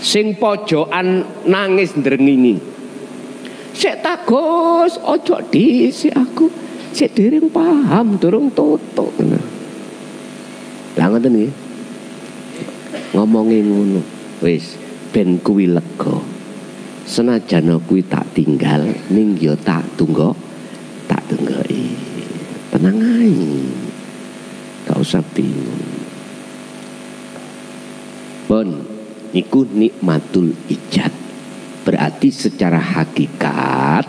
sing pojokan nangis ndrengingi. Sik Gus, ojo dhisik aku. Sik dereng paham, durung tutuk. Lah ngoten nggih. Ngomongi ngono. Wis ben kuwi lega. Senajan kuwi tak tinggal ning ya tak tunggoki. Tenang ae. Gak usah bingung. Pun iku nikmatul ijad. Berarti secara hakikat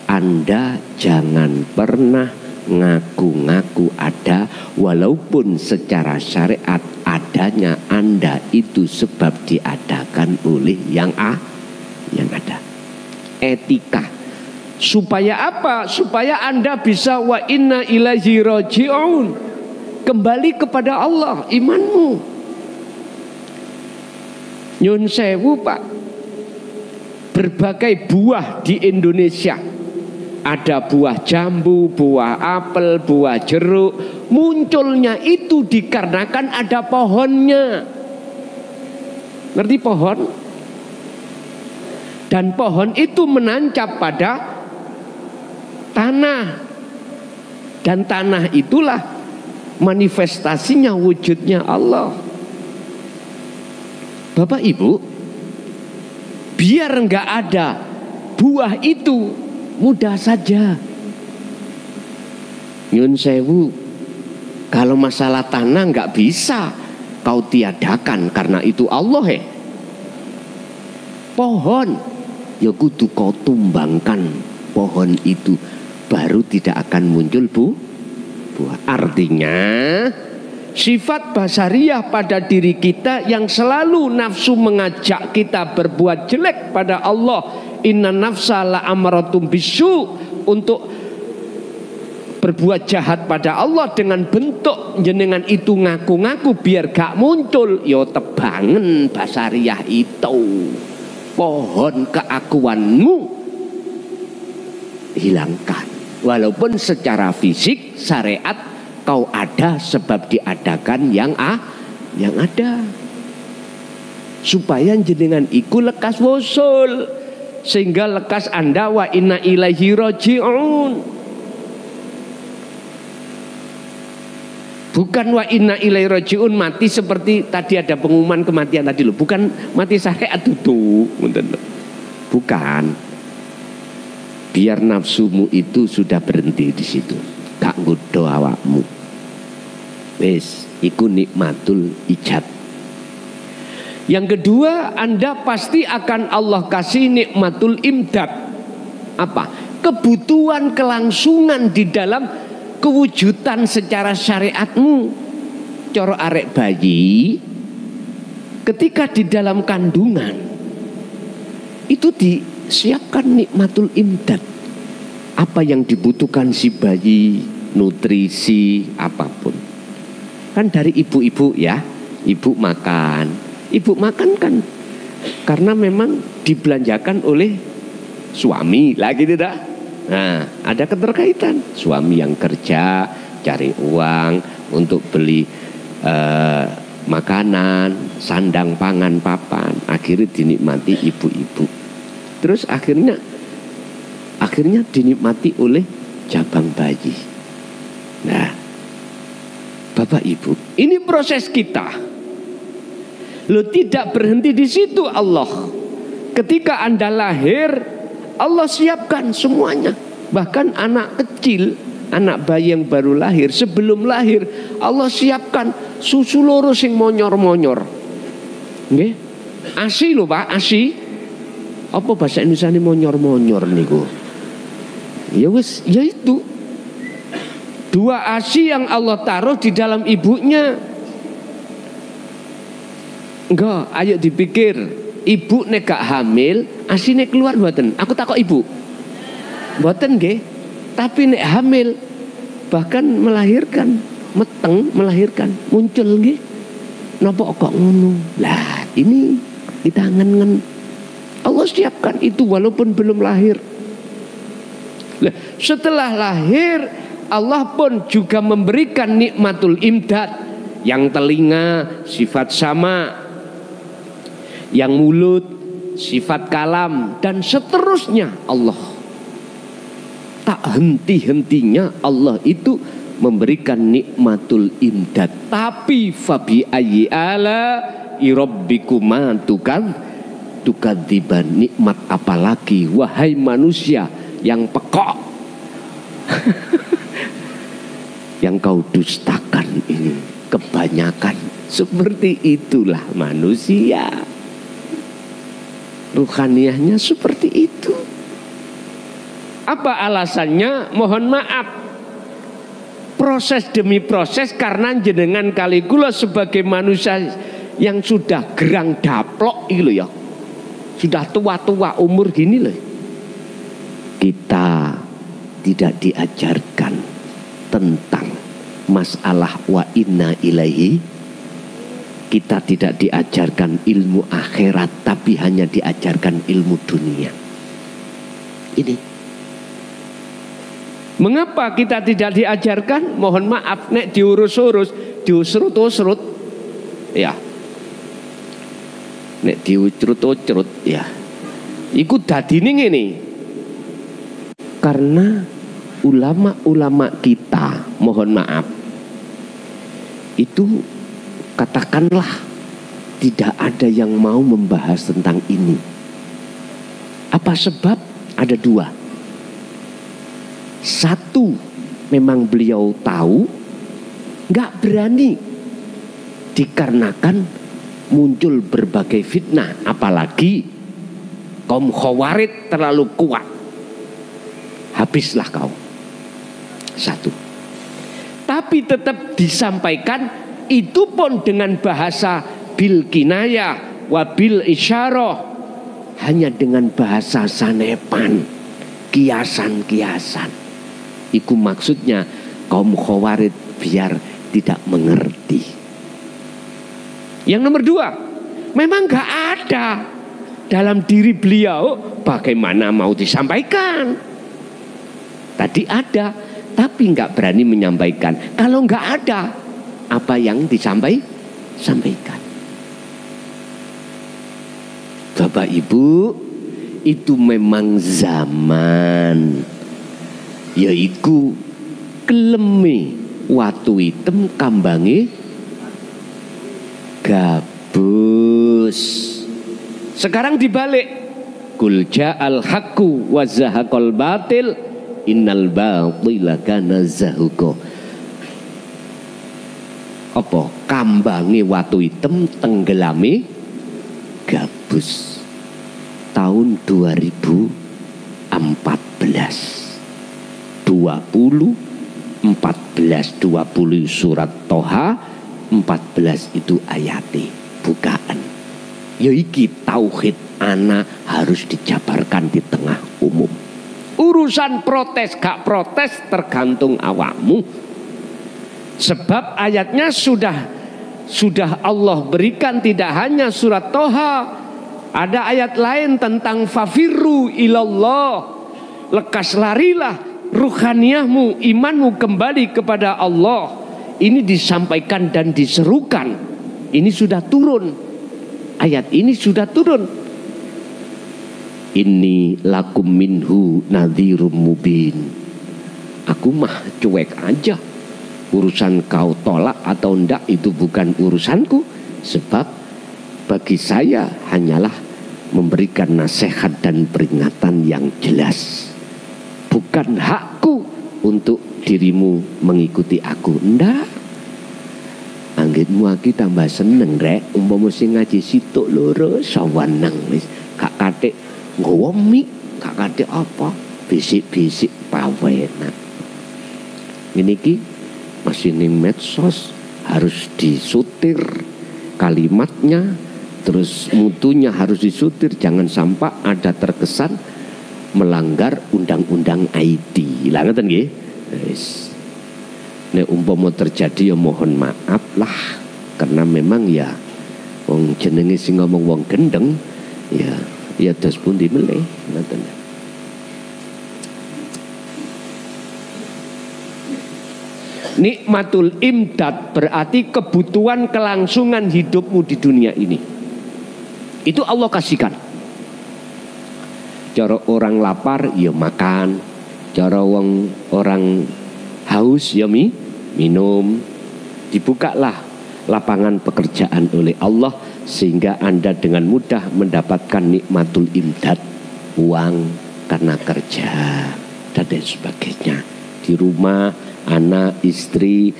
Anda jangan pernah ngaku-ngaku ada, walaupun secara syariat adanya Anda itu sebab diadakan oleh yang ada. Etika. Supaya apa? Supaya Anda bisa wa inna ilaihi raji'un. Kembali kepada Allah imanmu. Nyun sewu Pak, berbagai buah di Indonesia. Ada buah jambu, buah apel, buah jeruk. Munculnya itu dikarenakan ada pohonnya. Ngerti pohon? Dan pohon itu menancap pada tanah. Dan tanah itulah manifestasinya wujudnya Allah. Bapak Ibu, biar enggak ada buah itu mudah saja. Nyun sewu, kalau masalah tanah enggak bisa kau tiadakan karena itu Allah. Pohon ya kudu kau tumbangkan pohon itu, baru tidak akan muncul buah. Artinya sifat basariyah pada diri kita yang selalu nafsu mengajak kita berbuat jelek pada Allah. Inna nafsa la amaratum bisu, untuk berbuat jahat pada Allah dengan bentuk jenengan itu ngaku-ngaku biar gak muncul. Yo tebangen basariyah itu, pohon keakuanmu hilangkan. Walaupun secara fisik syariat kau ada sebab diadakan yang ada, supaya jenengan iku lekas wusul, sehingga lekas Anda wa inna ilaihi raji'un. Bukan wa inna ilaihi raji'un mati seperti tadi ada pengumuman kematian tadi loh. Bukan mati syariat itu, bukan. Biar nafsumu itu sudah berhenti di situ, gak nggodho awakmu. Wes, iku nikmatul ijad. Yang kedua, Anda pasti akan Allah kasih nikmatul imdad. Apa? Kebutuhan kelangsungan di dalam kewujudan secara syariatmu. Coro arek bayi ketika di dalam kandungan itu disiapkan nikmatul imdad. Apa yang dibutuhkan si bayi, nutrisi, apapun. Kan dari ibu-ibu ya, ibu makan kan karena memang dibelanjakan oleh suami lagi tidak. Nah, ada keterkaitan suami yang kerja cari uang untuk beli makanan, sandang pangan papan, akhirnya dinikmati ibu-ibu. Terus akhirnya dinikmati oleh jabang bayi. Nah, Bapak Ibu, ini proses kita. Lo tidak berhenti di situ Allah. Ketika Anda lahir, Allah siapkan semuanya. Bahkan anak kecil, anak bayi yang baru lahir, sebelum lahir Allah siapkan susu loro sing monyor-monyor. Nggih? ASI lho Pak, ASI. Apa bahasa Indonesia ini monyor-monyor niku? Ya wis, ya itu. Dua ASI yang Allah taruh di dalam ibunya. Enggak, ayo dipikir. Ibu nek gak hamil, ASI nek keluar mboten? Aku takok ibu. Mboten nggih. Tapi nek hamil bahkan melahirkan, meteng melahirkan, muncul nggih. Napa kok ngono? Lah, ini di tangan Allah siapkan itu walaupun belum lahir. Lah, setelah lahir Allah pun juga memberikan nikmatul imdad. Yang telinga sifat sama, yang mulut, sifat kalam, dan seterusnya Allah. Tak henti-hentinya Allah itu memberikan nikmatul imdad. Tapi fabi ayyi ala irabbikuma tukadziban, nikmat apalagi wahai manusia yang pekok yang kau dustakan ini kebanyakan. Seperti itulah manusia, ruhaniyahnya seperti itu. Apa alasannya? Mohon maaf, proses demi proses, karena jenengan kali kula sebagai manusia yang sudah gerang daplok itu ya, sudah tua-tua umur gini loh, kita tidak diajarkan tentang masalah wa inna ilaihi. Kita tidak diajarkan ilmu akhirat, tapi hanya diajarkan ilmu dunia. Ini mengapa kita tidak diajarkan? Mohon maaf, nek diurus-urus, diusrut-usrut, ya, nek diucrut-ucrut, ya, ikut dadine ngene. Karena ulama-ulama kita, mohon maaf, itu katakanlah tidak ada yang mau membahas tentang ini. Apa sebab? Ada dua. Satu, memang beliau tahu, nggak berani, dikarenakan muncul berbagai fitnah, apalagi kaum khawarid terlalu kuat. Habislah kau. Satu. Tapi tetap disampaikan, itu pun dengan bahasa bil kinayah wabil isyarah, hanya dengan bahasa sanepan, kiasan-kiasan. Iku maksudnya kaum khawarid biar tidak mengerti. Yang nomor dua, memang gak ada dalam diri beliau, bagaimana mau disampaikan. Tadi ada, tapi gak berani menyampaikan. Kalau gak ada, apa yang disampaikan. Bapak Ibu, itu memang zaman, yaiku keleme watu hitam kambange gabus. Sekarang dibalik, kul ja'al haqqu wa zahaqal batil innal batila kana zahuqa. Apa? Kambange watu hitam, tenggelame gabus. Tahun 2014 20 surat Toha 14 itu ayati bukaan. Ya iki tauhid ana harus dijabarkan di tengah umum. Urusan protes gak protes tergantung awakmu. Sebab ayatnya sudah Allah berikan, tidak hanya surat Toha, ada ayat lain tentang fafirru ilallah, lekas larilah ruhaniyahmu, imanmu kembali kepada Allah. Ini disampaikan dan diserukan. Ini sudah turun. Ayat ini sudah turun. Inni lakum minhu nadhirum mubin. Aku mah cuek aja. Urusan kau tolak atau enggak itu bukan urusanku. Sebab bagi saya hanyalah memberikan nasihat dan peringatan yang jelas. Bukan hakku untuk dirimu mengikuti aku. Ndak. Anggitmu aku tambah seneng rek. Umpama sing ngaji situk loro sawanang wis gak katik nggawa mik, gak katik apa, bisik-bisik pawenak. Ngene iki masih ning medsos, harus disutir kalimatnya, terus mutunya harus disutir, jangan sampai ada terkesan melanggar undang-undang IT. Lah ngoten nggih. Wis. Nek umpama terjadi ya mohon maaf lah, karena memang ya wong jenenge sing ngomong wong gendeng ya dos pundi meleh ngoten. Nikmatul imdad berarti kebutuhan kelangsungan hidupmu di dunia ini. Itu Allah kasihkan. Cara orang lapar ya makan, cara orang haus ya minum. Dibukalah lapangan pekerjaan oleh Allah sehingga Anda dengan mudah mendapatkan nikmatul imdad, uang karena kerja dan lain sebagainya. Di rumah anak, istri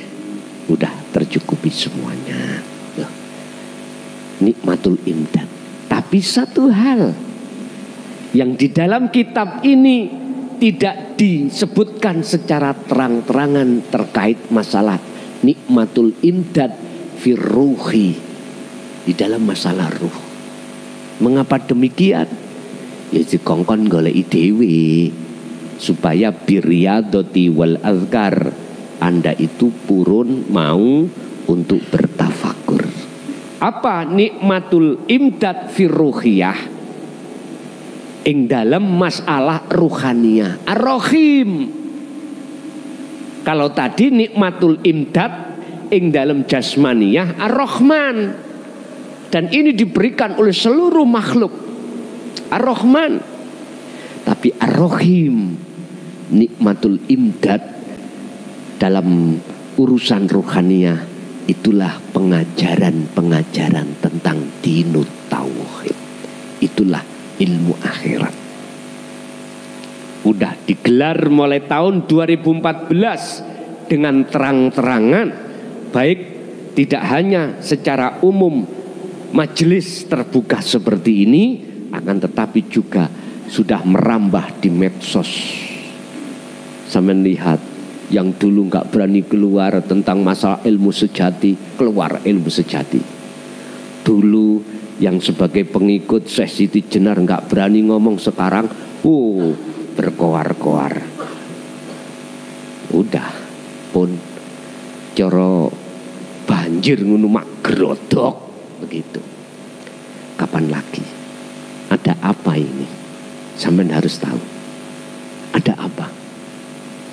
udah tercukupi semuanya. Nikmatul imdad. Tapi satu hal yang di dalam kitab ini tidak disebutkan secara terang-terangan terkait masalah nikmatul imdad firruhi, di dalam masalah ruh. Mengapa demikian? Ya dikongkon golek dhewe supaya biriyadati wal azkar, Anda itu purun mau untuk bertafakur. Apa nikmatul imdad firruhiyah? Ing dalam masalah ruhaniyah ar-rahim. Kalau tadi nikmatul imdad ing dalam jasmaniyah ar-rahman, dan ini diberikan oleh seluruh makhluk ar-rahman. Tapi ar-rahim, nikmatul imdad dalam urusan ruhaniyah, itulah pengajaran-pengajaran tentang dinut tauhid. Itulah ilmu akhirat. Udah digelar mulai tahun 2014 dengan terang-terangan, baik tidak hanya secara umum majelis terbuka seperti ini, akan tetapi juga sudah merambah di medsos. Sampai lihat yang dulu nggak berani keluar tentang masalah ilmu sejati, keluar ilmu sejati. Dulu yang sebagai pengikut Syekh Siti Jenar nggak berani ngomong, sekarang berkoar-koar. Udah pun coro banjir ngono mak grodok begitu. Kapan lagi? Ada apa ini? Sampean harus tahu. Ada apa?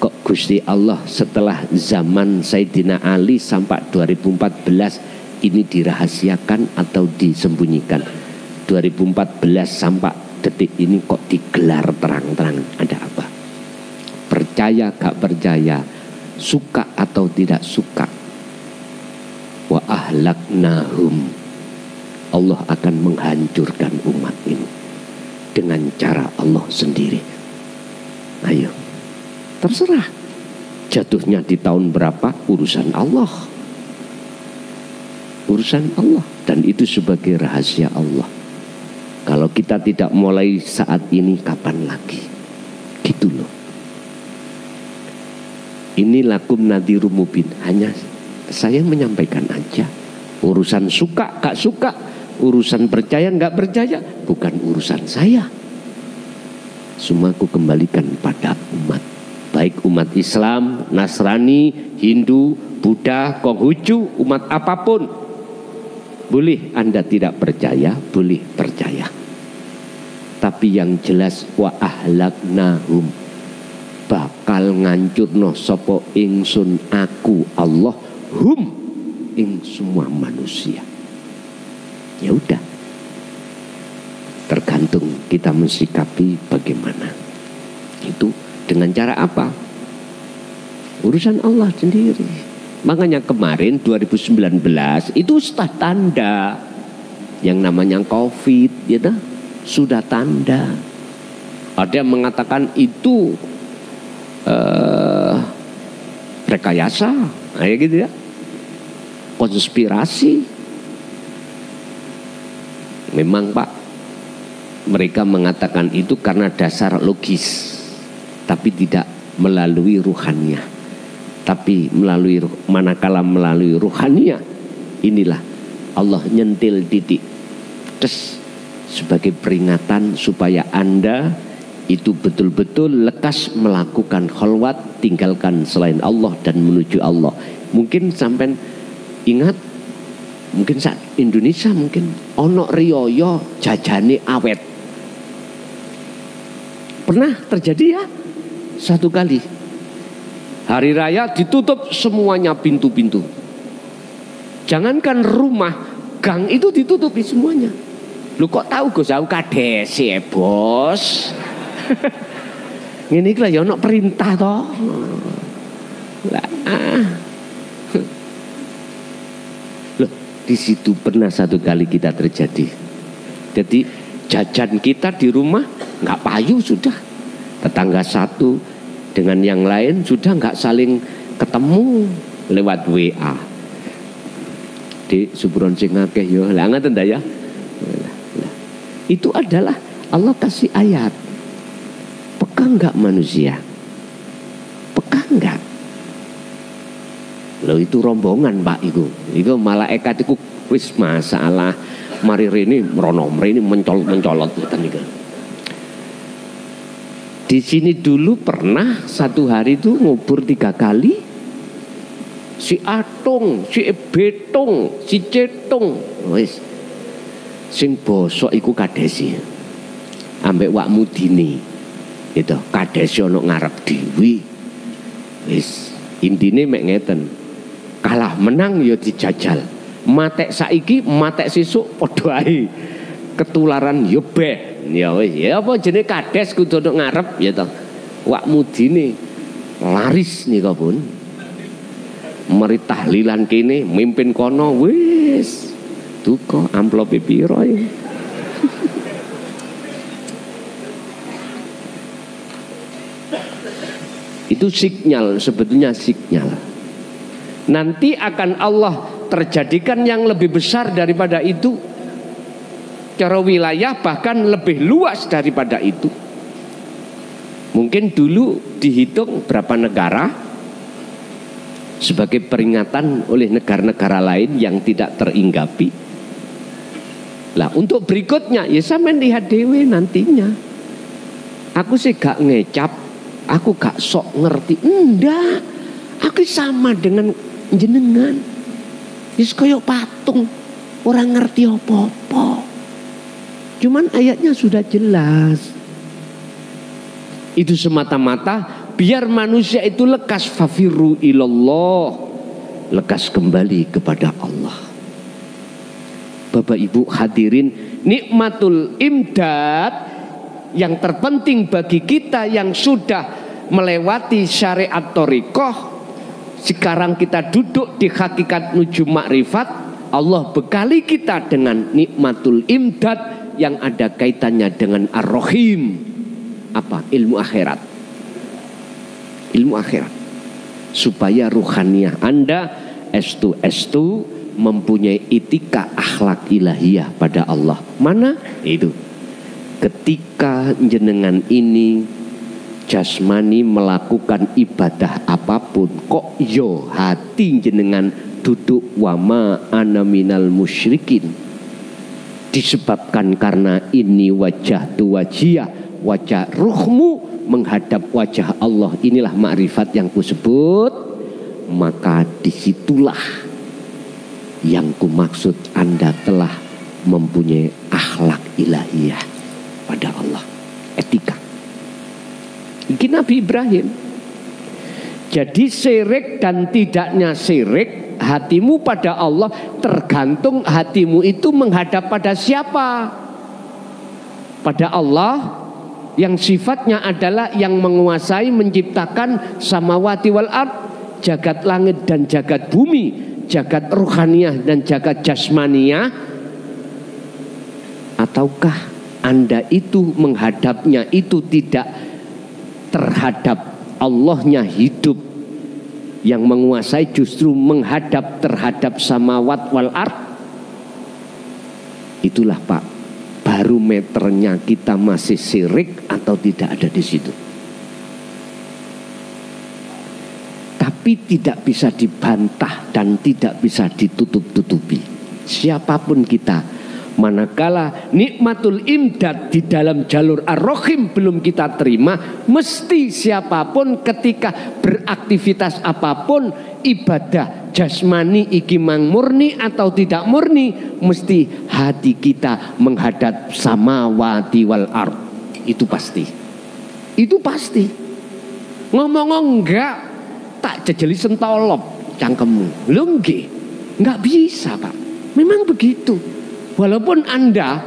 Kok Gusti Allah setelah zaman Sayyidina Ali sampai 2014 ini dirahasiakan atau disembunyikan? 2014 sampai detik ini kok digelar terang-terang. Ada apa? Percaya gak percaya, suka atau tidak suka, wa ahlaknahum, Allah akan menghancurkan umat ini dengan cara Allah sendiri. Ayo, terserah jatuhnya di tahun berapa, urusan Allah. Urusan Allah, dan itu sebagai rahasia Allah. Kalau kita tidak mulai saat ini, kapan lagi? Gitu loh. Ini lakum nadhirum mubin. Hanya saya menyampaikan aja. Urusan suka gak suka, urusan percaya gak percaya, bukan urusan saya. Semua aku kembalikan pada umat. Baik umat Islam, Nasrani, Hindu, Buddha, Konghucu, umat apapun. Boleh Anda tidak percaya, boleh percaya. Tapi yang jelas wa ahlaknahum, bakal ngancurno sopo ingsun aku Allah hum ing semua manusia. Ya udah, tergantung kita mensikapi bagaimana. Itu dengan cara apa? Urusan Allah sendiri. Makanya kemarin 2019 itu sudah tanda yang namanya COVID, gitu, sudah tanda. Ada yang mengatakan itu rekayasa, kayak gitu ya, konspirasi. Memang Pak, mereka mengatakan itu karena dasar logis, tapi tidak melalui ruhaniyah. Tapi manakala melalui ruhaniyah, inilah Allah nyentil titik terus sebagai peringatan supaya Anda itu betul-betul lekas melakukan khalwat, tinggalkan selain Allah dan menuju Allah. Mungkin sampai ingat, mungkin saat Indonesia mungkin ono riyoyo jajane awet. Pernah terjadi ya satu kali. Hari raya ditutup semuanya pintu-pintu. Jangankan rumah, gang itu ditutupi semuanya. Lu kok tahu Gus aku kades ya bos. Ngene iki lho ya ono perintah to. Lah. Loh, di situ pernah satu kali kita terjadi. Jadi jajan kita di rumah nggak payu sudah. Tetangga satu dengan yang lain sudah nggak saling ketemu lewat WA. Di Subron sing akeh yo. Lah ngaten ta ya. Itu adalah Allah kasih ayat. Peka enggak manusia? Peka enggak? Loh itu rombongan Pak itu. Itu malaikat itu wis masalah mari rene merono mrene mencolot ngoten niku. Di sini dulu pernah satu hari itu ngubur 3 kali. Si Atung, si Betung, si Cetung, wis sing bosok iku kadesi. Ambek wak mudine. Itu kadesi ono ngarep dhewe. Wis intine mek ngeten. Kalah menang ya dijajal. Matek saiki, matek sesuk padha ae. Ketularan ya beh. Ya wis, ya apa jenenge kades kudu ono ngarep ya to. Wak mudine laris nika pun. Mari tahlilan kene mimpin kono wis duka amplope piro ya. Itu sinyal, sebetulnya sinyal. Nanti akan Allah terjadikan yang lebih besar daripada itu. Cara wilayah bahkan lebih luas daripada itu. Mungkin dulu dihitung berapa negara sebagai peringatan oleh negara-negara lain yang tidak terhinggapi. Lah untuk berikutnya ya sampean lihat dewe nantinya. Aku sih gak ngecap, aku gak sok ngerti. Enggak, aku sama dengan jenengan. Wis koyo patung, orang ngerti apa-apa. Cuman ayatnya sudah jelas. Itu semata-mata biar manusia itu lekas fafiru ilallah, lekas kembali kepada Allah. Bapak Ibu hadirin, nikmatul imdad yang terpenting bagi kita yang sudah melewati syariat thariqah. Sekarang kita duduk di hakikat nuju makrifat. Allah bekali kita dengan nikmatul imdad yang ada kaitannya dengan ar-rahim. Apa? Ilmu akhirat. Ilmu akhirat, supaya ruhaniyah Anda estu mempunyai etika akhlak ilahiyah pada Allah. Mana itu? Ketika jenengan ini jasmani melakukan ibadah apapun, kok yo hati jenengan duduk wama ana minal musyrikin, disebabkan karena ini wajah tu wajiyah, wajah ruhmu menghadap wajah Allah. Inilah makrifat yang kusebut. Maka disitulah yang kumaksud Anda telah mempunyai akhlak ilahiyah pada Allah, etika. Ini Nabi Ibrahim. Jadi syirik dan tidaknya syirik, hatimu pada Allah tergantung hatimu itu menghadap pada siapa? Pada Allah yang sifatnya adalah yang menguasai, menciptakan samawati wal ard, jagat langit dan jagat bumi, jagat ruhaniyah dan jagat jasmaniyah. Ataukah Anda itu menghadapnya itu tidak terhadap Allahnya hidup yang menguasai, justru menghadap terhadap samawat wal ard? Itulah Pak, barometernya kita masih syirik atau tidak ada di situ. Tapi tidak bisa dibantah dan tidak bisa ditutup-tutupi. Siapapun kita, manakala nikmatul imdad di dalam jalur ar-rahim belum kita terima, mesti siapapun ketika beraktivitas apapun, ibadah jasmani iki mang murni atau tidak murni, mesti hati kita menghadap samawati wal ard. Itu pasti. Itu pasti. Ngomong enggak tak jejeli sentolop cangkemmu. Lho nggih, enggak bisa Pak. Memang begitu. Walaupun Anda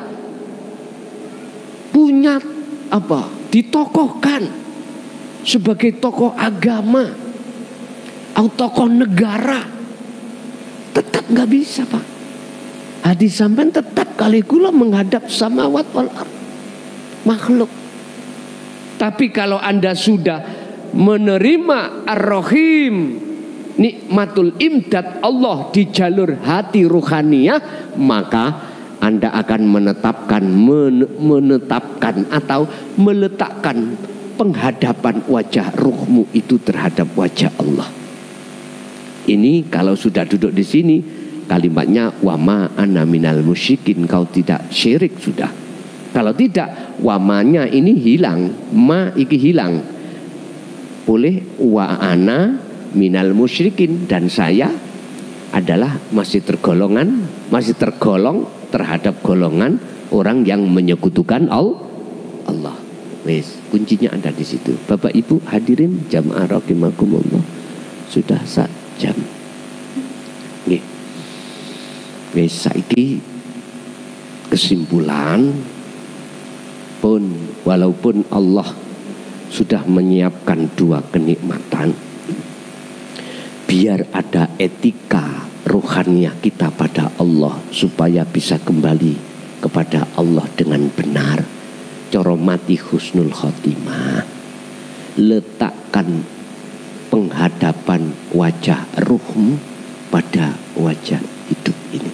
punya apa? Ditokohkan sebagai tokoh agama atau tokoh negara, tetap nggak bisa, Pak. Hadis sampean tetap kali kula menghadap samawat wal ard, makhluk. Tapi kalau Anda sudah menerima Ar-Rahim, nikmatul imdad Allah di jalur hati ruhaniyah, maka Anda akan menetapkan atau meletakkan penghadapan wajah ruhmu itu terhadap wajah Allah. Ini kalau sudah duduk di sini, kalimatnya wama ana minal musyrikin, kau tidak syirik sudah. Kalau tidak, wamanya ini hilang, ma iki hilang. Boleh wa ana minal musyrikin, dan saya adalah masih tergolong terhadap golongan orang yang menyekutukan Allah. Wes, kuncinya ada di situ. Bapak Ibu hadirin jamaah rahimakumullah, sudah 1 jam. Nggih. Wes saiki kesimpulan pun walaupun Allah sudah menyiapkan 2 kenikmatan, biar ada etika rohaniah kita pada Allah supaya bisa kembali kepada Allah dengan benar. Coro mati husnul khotimah, letakkan penghadapan wajah ruhmu pada wajah hidup ini.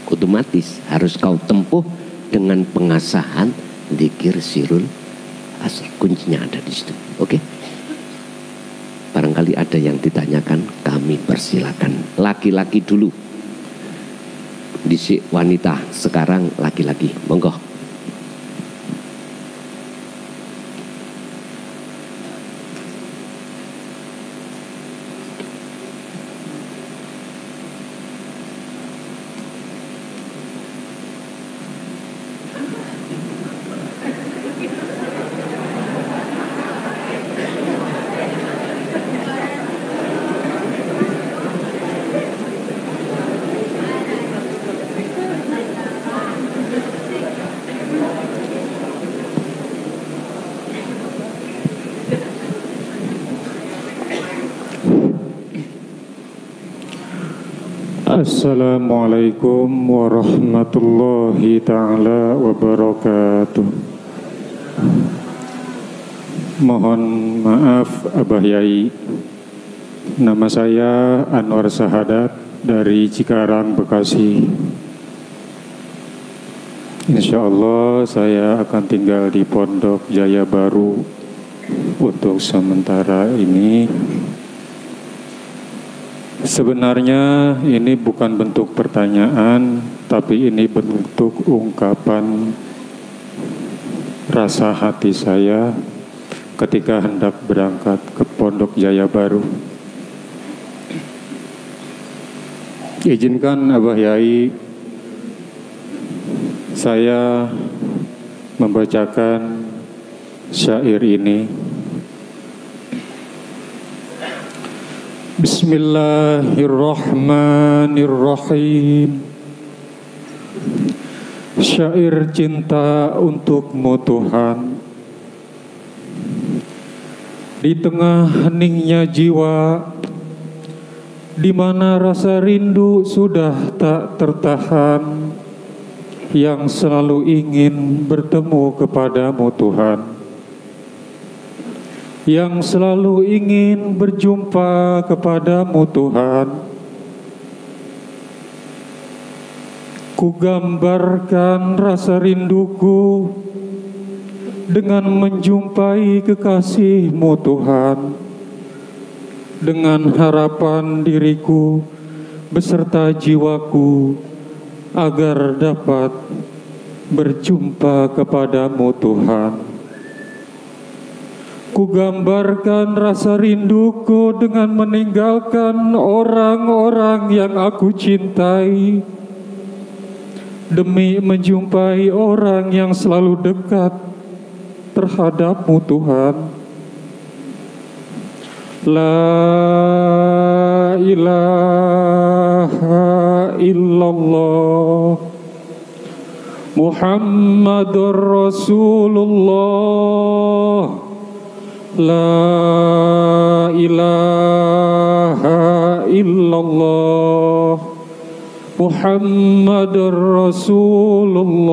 Otomatis harus kau tempuh dengan pengasahan dzikir sirul asr. Kuncinya ada di situ. Oke? Barangkali ada yang ditanyakan, kami persilakan. Laki-laki dulu, disik wanita, sekarang laki-laki. Monggo. Assalamualaikum warahmatullahi ta'ala wabarakatuh. Mohon maaf Abah Yai, nama saya Anwar Sahadat dari Cikarang, Bekasi. Insya Allah saya akan tinggal di Pondok Jaya Baru untuk sementara ini. Sebenarnya ini bukan bentuk pertanyaan, tapi ini bentuk ungkapan rasa hati saya ketika hendak berangkat ke Pondok Jaya Baru. Izinkan Abah Yai saya membacakan syair ini. Bismillahirrahmanirrahim. Syair cinta untukmu Tuhan. Di tengah heningnya jiwa, di mana rasa rindu sudah tak tertahan, yang selalu ingin bertemu kepadamu Tuhan, yang selalu ingin berjumpa kepadamu Tuhan. Ku gambarkan rasa rinduku dengan menjumpai kekasihmu Tuhan, dengan harapan diriku beserta jiwaku agar dapat berjumpa kepadamu Tuhan. Ku gambarkan rasa rinduku dengan meninggalkan orang-orang yang aku cintai, demi menjumpai orang yang selalu dekat terhadapmu Tuhan. La ilaha illallah Muhammadur Rasulullah. La ilaha illallah Muhammadur Rasulullah.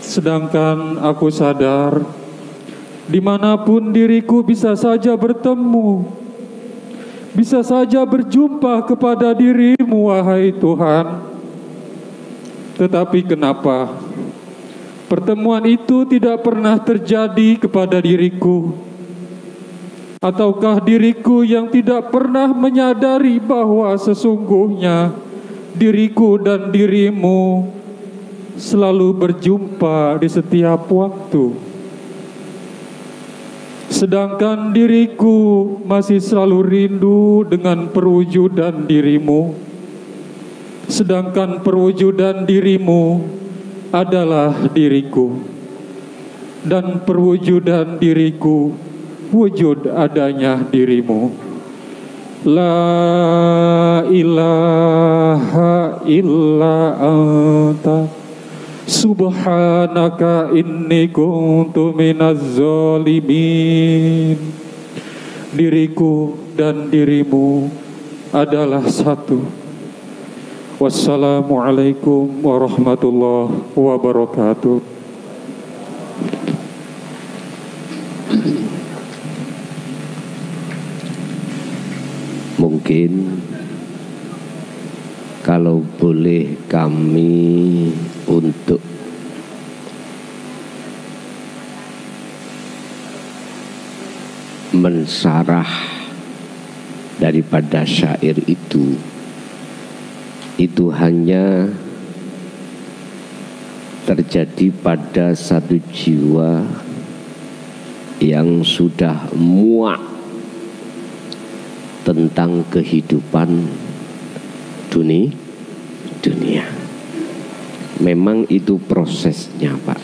Sedangkan aku sadar dimanapun diriku bisa saja bertemu, bisa saja berjumpa kepada dirimu, wahai Tuhan. Tetapi kenapa pertemuan itu tidak pernah terjadi kepada diriku? Ataukah diriku yang tidak pernah menyadari bahwa sesungguhnya diriku dan dirimu selalu berjumpa di setiap waktu, sedangkan diriku masih selalu rindu dengan perwujudan dirimu, sedangkan perwujudan dirimu adalah diriku, dan perwujudan diriku wujud adanya dirimu. La ilaha illa anta subhanaka inni kuntu minaz zalimin. Diriku dan dirimu adalah satu. Wassalamualaikum warahmatullahi wabarakatuh. Mungkin kalau boleh kami untuk mensarah daripada syair itu hanya terjadi pada satu jiwa yang sudah muak tentang kehidupan dunia. Memang itu prosesnya, Pak.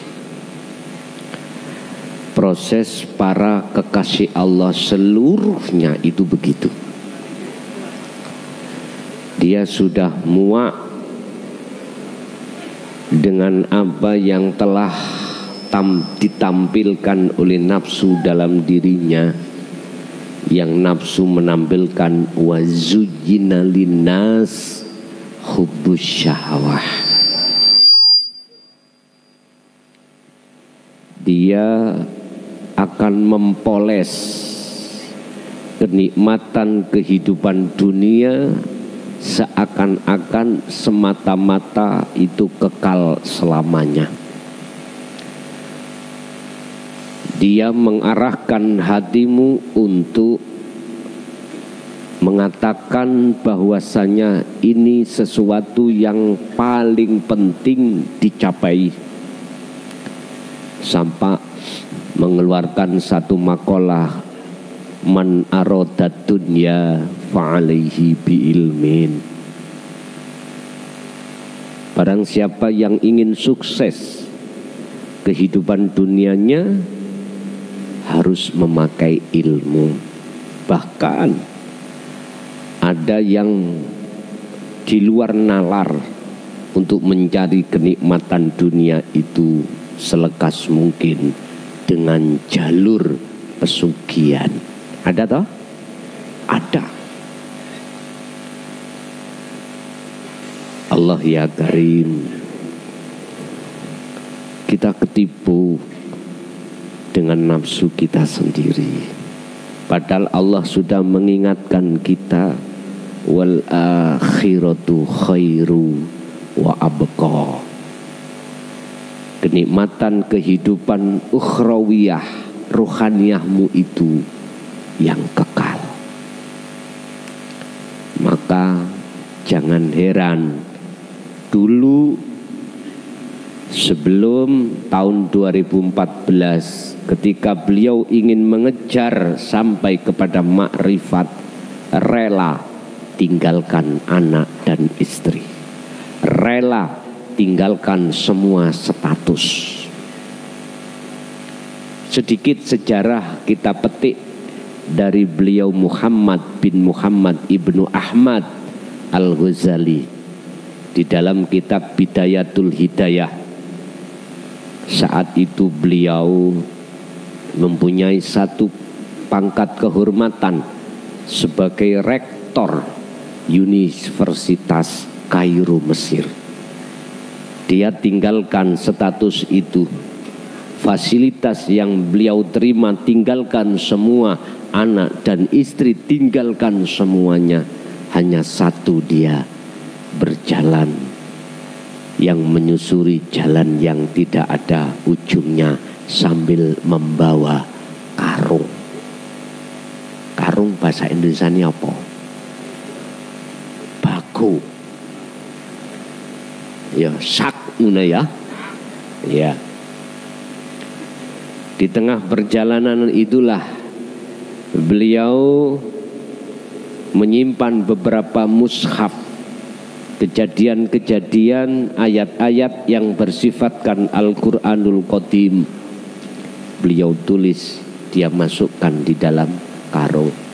Proses para kekasih Allah seluruhnya itu begitu. Dia sudah muak dengan apa yang telah ditampilkan oleh nafsu dalam dirinya, yang nafsu menampilkan wazuyyina linnas hubbus syahwah. Dia akan mempoles kenikmatan kehidupan dunia seakan-akan semata-mata itu kekal selamanya. Dia mengarahkan hatimu untuk mengatakan bahwasanya ini sesuatu yang paling penting dicapai, sampai mengeluarkan satu makalah, man arodat dunya fa'alaihi biilmin. Barang siapa yang ingin sukses kehidupan dunianya harus memakai ilmu. Bahkan ada yang di luar nalar untuk mencari kenikmatan dunia itu selekas mungkin dengan jalur pesugihan. Ada toh? Ada. Allah ya Karim, kita ketipu dengan nafsu kita sendiri. Padahal Allah sudah mengingatkan kita, wal akhiratu khairu wa abqa. Kenikmatan kehidupan ukhrawiyah, ruhaniyahmu itu yang kekal. Maka jangan heran dulu sebelum tahun 2014 ketika beliau ingin mengejar sampai kepada makrifat, rela tinggalkan anak dan istri, rela tinggalkan semua status. Sedikit sejarah kita petik dari beliau Muhammad bin Muhammad ibnu Ahmad Al-Ghazali. di dalam kitab Bidayatul Hidayah. Saat itu beliau mempunyai satu pangkat kehormatan sebagai rektor Universitas Kairo, Mesir. Dia tinggalkan status itu, fasilitas yang beliau terima, tinggalkan semua, anak dan istri tinggalkan semuanya. Hanya satu dia berjalan, yang menyusuri jalan yang tidak ada ujungnya sambil membawa karung. Karung bahasa Indonesia ini apa? Baku. Ya, sak ngono ya. Ya. Di tengah perjalanan itulah beliau menyimpan beberapa mushaf, kejadian-kejadian, ayat-ayat yang bersifatkan Al-Quranul Qadim. Beliau tulis, dia masukkan di dalam karung.